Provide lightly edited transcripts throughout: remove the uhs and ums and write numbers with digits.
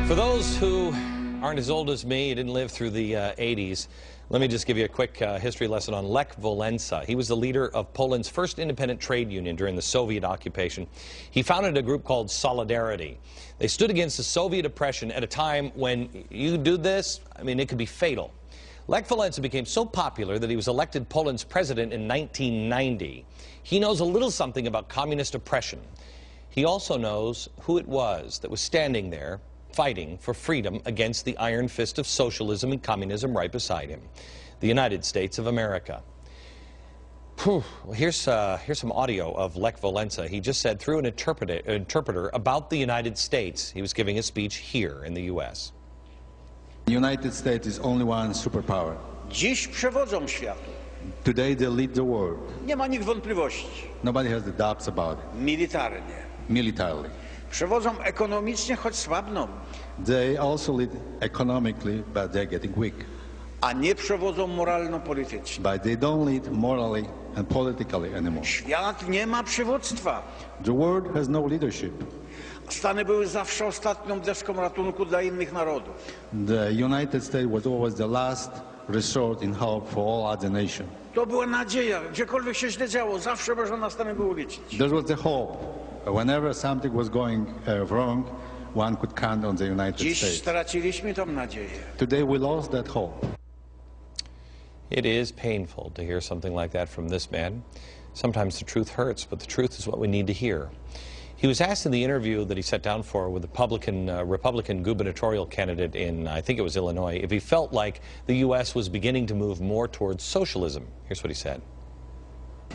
For those who aren't as old as me, didn't live through the 80s, let me just give you a quick history lesson on Lech Walesa. He was the leader of Poland's first independent trade union during the Soviet occupation. He founded a group called Solidarity. They stood against the Soviet oppression at a time when you do this, I mean, it could be fatal. Lech Walesa became so popular that he was elected Poland's president in 1990. He knows a little something about communist oppression. He also knows who it was that was standing there fighting for freedom against the iron fist of socialism and communism right beside him, the United States of America. Well, here's some audio of Lech Walesa. He just said through an interpreter about the United States. He was giving a speech here in the U.S. The United States is only one superpower. Dziś przewodzą światu. Today they lead the world. Nie ma nikt wątpliwości. Nobody has the doubts about it. Militarnie. Militarily. Przewodzą ekonomicznie, choć słabną. They also lead economically, but they're getting weak. A nie przewodzą moralno-politycznie. But they don't lead morally and politically anymore. Świat nie ma przywództwa. The world has no leadership. Stany były zawsze ostatnią deską ratunku dla innych narodów. The United States was always the last resort in help for all other nations. To była nadzieja. Gdziekolwiek się źle działo, zawsze można na Stany było liczyć. That was the hope. Whenever something was going wrong, one could count on the United Dziś States. straciliśmy tą nadzieję. Today we lost that hope. It is painful to hear something like that from this man. Sometimes the truth hurts, but the truth is what we need to hear. He was asked in the interview that he sat down for with the Republican gubernatorial candidate in, I think it was Illinois, if he felt like the U.S. was beginning to move more towards socialism. Here's what he said.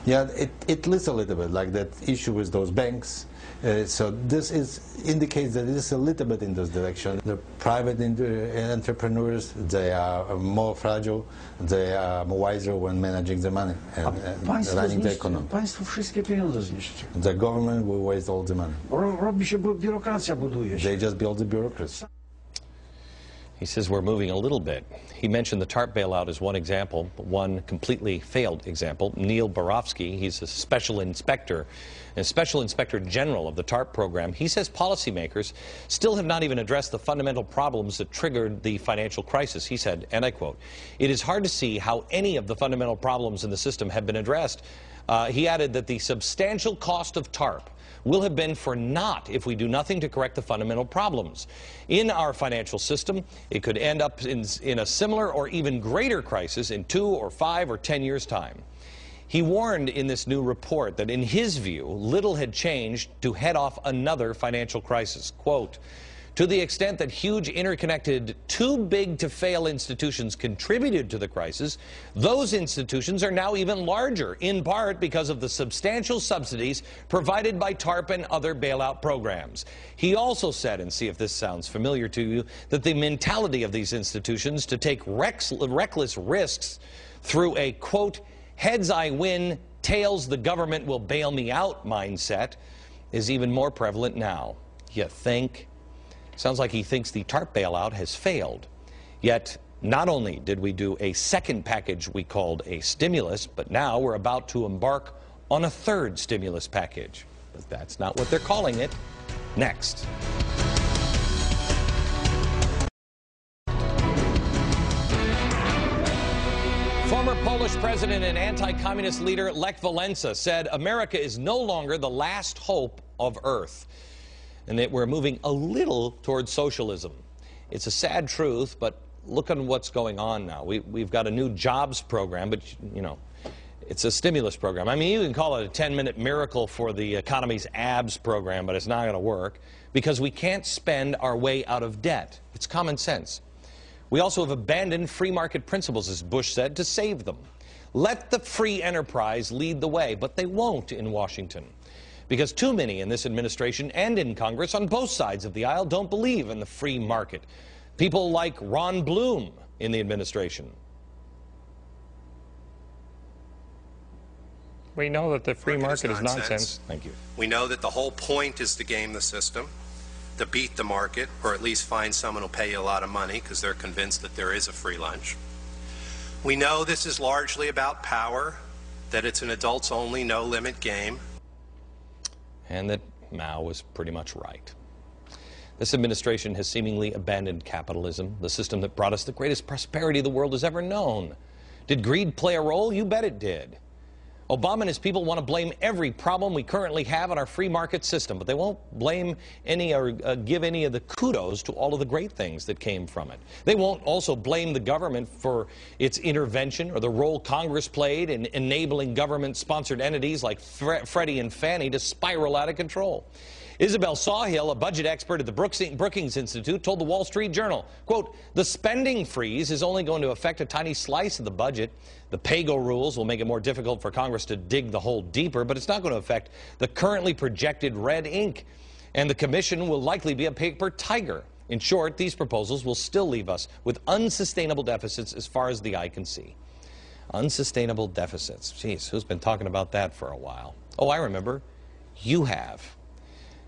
Yeah, it looks a little bit like that issue with those banks. So this indicates that it is a little bit in this direction. The private entrepreneurs, they are more fragile, they are wiser when managing the money and running the economy. Państwo wszystkie pieniądze zniszczy. The government will waste all the money. Robi się biurokracja, buduje się. They just build the bureaucracy. He says we're moving a little bit. He mentioned the TARP bailout as one example, but one completely failed example. Neil Barofsky, he's a special inspector general of the TARP program. He says policymakers still have not even addressed the fundamental problems that triggered the financial crisis. He said, and I quote, "It is hard to see how any of the fundamental problems in the system have been addressed." He added that the substantial cost of TARP will have been for naught if we do nothing to correct the fundamental problems. In our financial system, it could end up in a similar or even greater crisis in 2 or 5 or 10 years' time. He warned in this new report that in his view, little had changed to head off another financial crisis. Quote, "To the extent that huge interconnected, too-big-to-fail institutions contributed to the crisis, those institutions are now even larger, in part because of the substantial subsidies provided by TARP and other bailout programs." He also said, and see if this sounds familiar to you, that the mentality of these institutions to take reckless risks through a, quote, "heads I win, tails the government will bail me out" mindset is even more prevalent now. You think? Sounds like he thinks the TARP bailout has failed. Yet, not only did we do a second package we called a stimulus, but now we're about to embark on a third stimulus package. But that's not what they're calling it. Next. Former Polish president and anti-communist leader Lech Walesa said America is no longer the last hope of Earth, and that we're moving a little towards socialism. It's a sad truth, but look at what's going on now. We've got a new jobs program, but, you know, it's a stimulus program. I mean, you can call it a 10-minute miracle for the economy's ABS program, but it's not going to work because we can't spend our way out of debt. It's common sense. We also have abandoned free market principles, as Bush said, to save them. Let the free enterprise lead the way, but they won't in Washington, because too many in this administration and in Congress on both sides of the aisle don't believe in the free market. People like Ron Bloom in the administration. We know that the free market is nonsense. Thank you. We know that the whole point is to game the system, to beat the market, or at least find someone who'll pay you a lot of money because they're convinced that there is a free lunch. We know this is largely about power, that it's an adults-only, no-limit game. And that Mao was pretty much right. This administration has seemingly abandoned capitalism, the system that brought us the greatest prosperity the world has ever known. Did greed play a role? You bet it did. Obama and his people want to blame every problem we currently have on our free market system, but they won't blame any or give any of the kudos to all of the great things that came from it. They won't also blame the government for its intervention or the role Congress played in enabling government-sponsored entities like Freddie and Fannie to spiral out of control. Isabel Sawhill, a budget expert at the Brookings Institute, told the Wall Street Journal, quote, "The spending freeze is only going to affect a tiny slice of the budget. The pay-go rules will make it more difficult for Congress to dig the hole deeper, but it's not going to affect the currently projected red ink. And the commission will likely be a paper tiger. In short, these proposals will still leave us with unsustainable deficits as far as the eye can see." Unsustainable deficits. Jeez, who's been talking about that for a while? Oh, I remember. You have.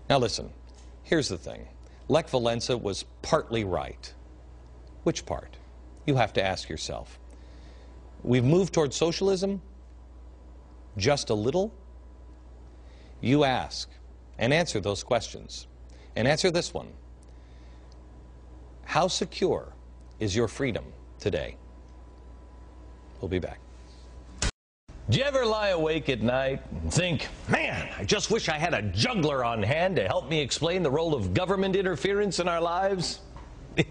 Now listen, here's the thing. Lech Walesa was partly right. Which part? You have to ask yourself. We've moved toward socialism? Just a little? You ask and answer those questions. And answer this one. How secure is your freedom today? We'll be back. Do you ever lie awake at night and think, man, I just wish I had a juggler on hand to help me explain the role of government interference in our lives? Yeah.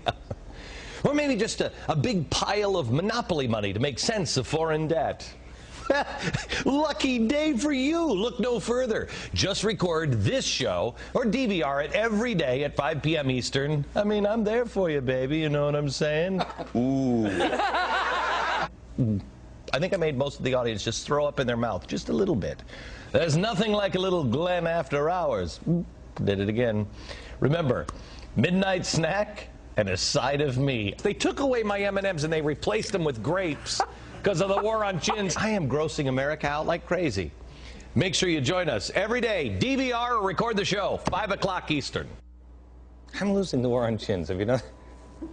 Or maybe just a big pile of monopoly money to make sense of foreign debt. Lucky day for you. Look no further. Just record this show or DVR it every day at 5 p.m. Eastern. I mean, I'm there for you, baby. You know what I'm saying? Ooh. I think I made most of the audience just throw up in their mouth just a little bit. There's nothing like a little Glenn after hours. Did it again. Remember, midnight snack and a side of me. They took away my M&Ms and they replaced them with grapes because of the war on chins. I am grossing America out like crazy. Make sure you join us every day. DVR or record the show, 5 o'clock Eastern. I'm losing the war on chins. Have you noticed?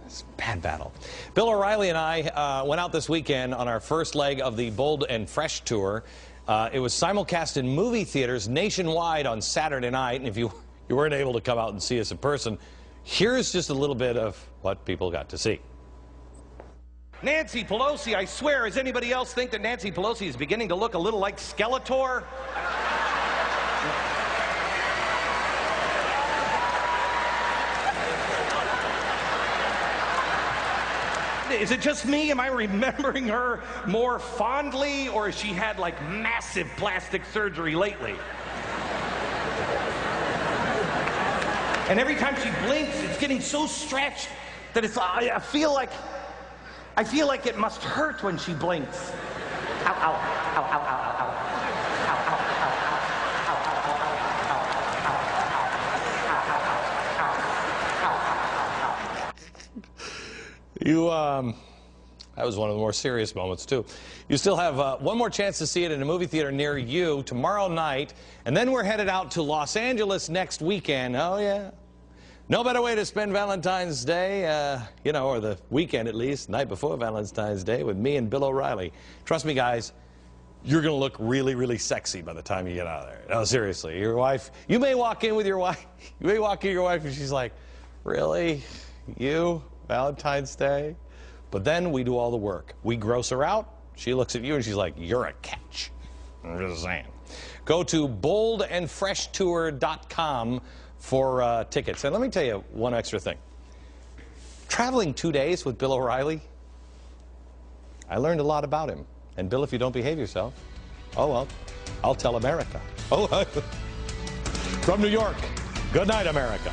It's a bad battle. Bill O'Reilly and I went out this weekend on our first leg of the Bold and Fresh tour. It was simulcast in movie theaters nationwide on Saturday night, and if you weren't able to come out and see us in person, here's just a little bit of what people got to see. Nancy Pelosi, I swear, does anybody else think that Nancy Pelosi is beginning to look a little like Skeletor? Is it just me? Am I remembering her more fondly, or has she had like massive plastic surgery lately? And every time she blinks, it's getting so stretched that I feel like it must hurt when she blinks. Ow, ow, ow, ow, ow, ow, ow. That was one of the more serious moments, too. You still have one more chance to see it in a movie theater near you tomorrow night, and then we're headed out to Los Angeles next weekend. Oh, yeah. No better way to spend Valentine's Day, or the weekend at least, night before Valentine's Day, with me and Bill O'Reilly. Trust me, guys, you're going to look really, really sexy by the time you get out of there. No, seriously, your wife, you may walk in with your wife, and she's like, really? You? Valentine's Day? But then we do all the work. We gross her out. She looks at you and she's like, you're a catch. I'm just saying. Go to boldandfreshtour.com for tickets. And let me tell you one extra thing. Traveling 2 days with Bill O'Reilly, I learned a lot about him. And Bill, if you don't behave yourself, oh well, I'll tell America. Oh, from New York, good night, America.